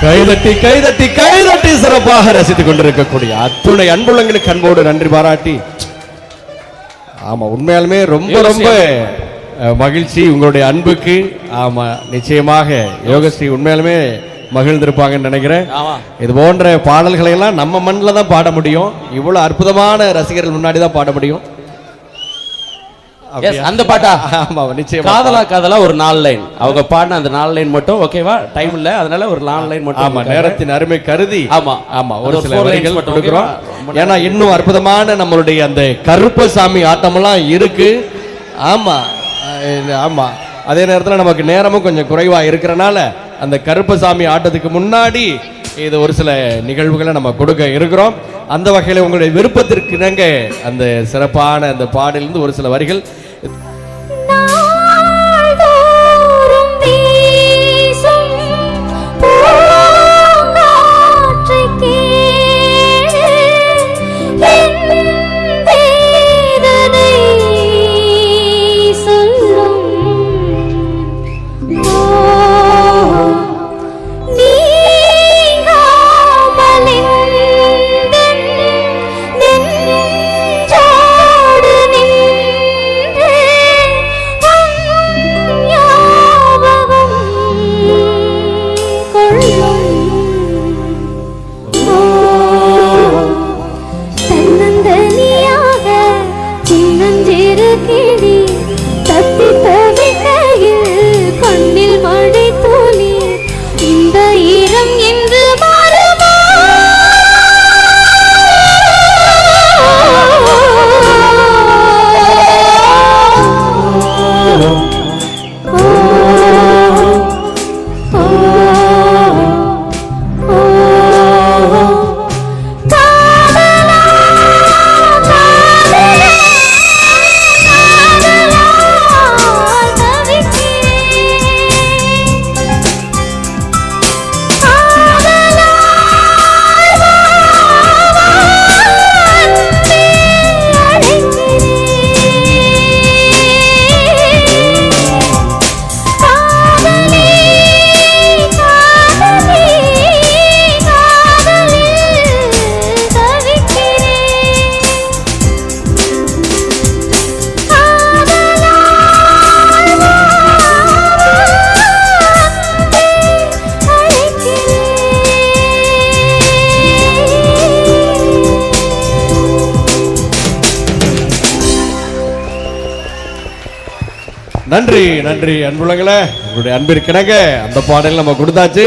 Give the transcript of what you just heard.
கைதட்டி கைதட்டி கைதட்டி சிறப்பாக ரசித்துக் கொண்டிருக்கக்கூடிய அத்துணை அன்புள்ளங்களுக்கு அன்போடு நன்றி பாராட்டி, ஆமா உண்மையாலுமே ரொம்ப ரொம்ப மகிழ்ச்சி உங்களுடைய அன்புக்கு. ஆமா நிச்சயமாக யோகஸ்ரீ உண்மையாலுமே மகிழ்ந்திருப்பாங்கன்னு நினைக்கிறேன். இது போன்ற பாடல்களை எல்லாம் நம்ம மண்ணில் தான் பாட முடியும், இவ்வளவு அற்புதமான ரசிகர்கள் முன்னாடி தான் பாட முடியும். அந்த பாட்டா? ஆமா நிச்சயம். காதலா காதலா ஒரு 4 லைன் அவங்க பாடின அந்த 4 லைன் மட்டும் ஓகேவா? டைம் இல்ல, அதனால ஒரு 4 லைன் மட்டும். ஆமா நேரத்தின் அருமை கருதி ஆமா ஆமா ஒரு சில வரிகள் கொடுக்கிறோம். ஏன்னா இன்னும் அற்புதமான நம்மளுடைய அந்த கருப்பசாமி ஆட்டமெல்லாம் இருக்கு. ஆமா ஆமா அதே நேரத்தில் நமக்கு நேரமும் கொஞ்சம் குறைவா இருக்கிறனால அந்த கருப்பசாமி ஆட்டத்துக்கு முன்னாடி இது ஒரு சில நிகழ்வுகளை நம்ம கொடுக்க இருக்கிறோம். அந்த வகையில் உங்களுடைய விருப்பத்திற்கு இணங்க அந்த சிறப்பான அந்த பாடலிருந்து ஒரு சில வரிகள். நன்றி நன்றி அன்புள்ளங்களே, உங்களுடைய அன்பிற்கிணங்க அந்த பாடல் நம்ம கொடுத்தாச்சு.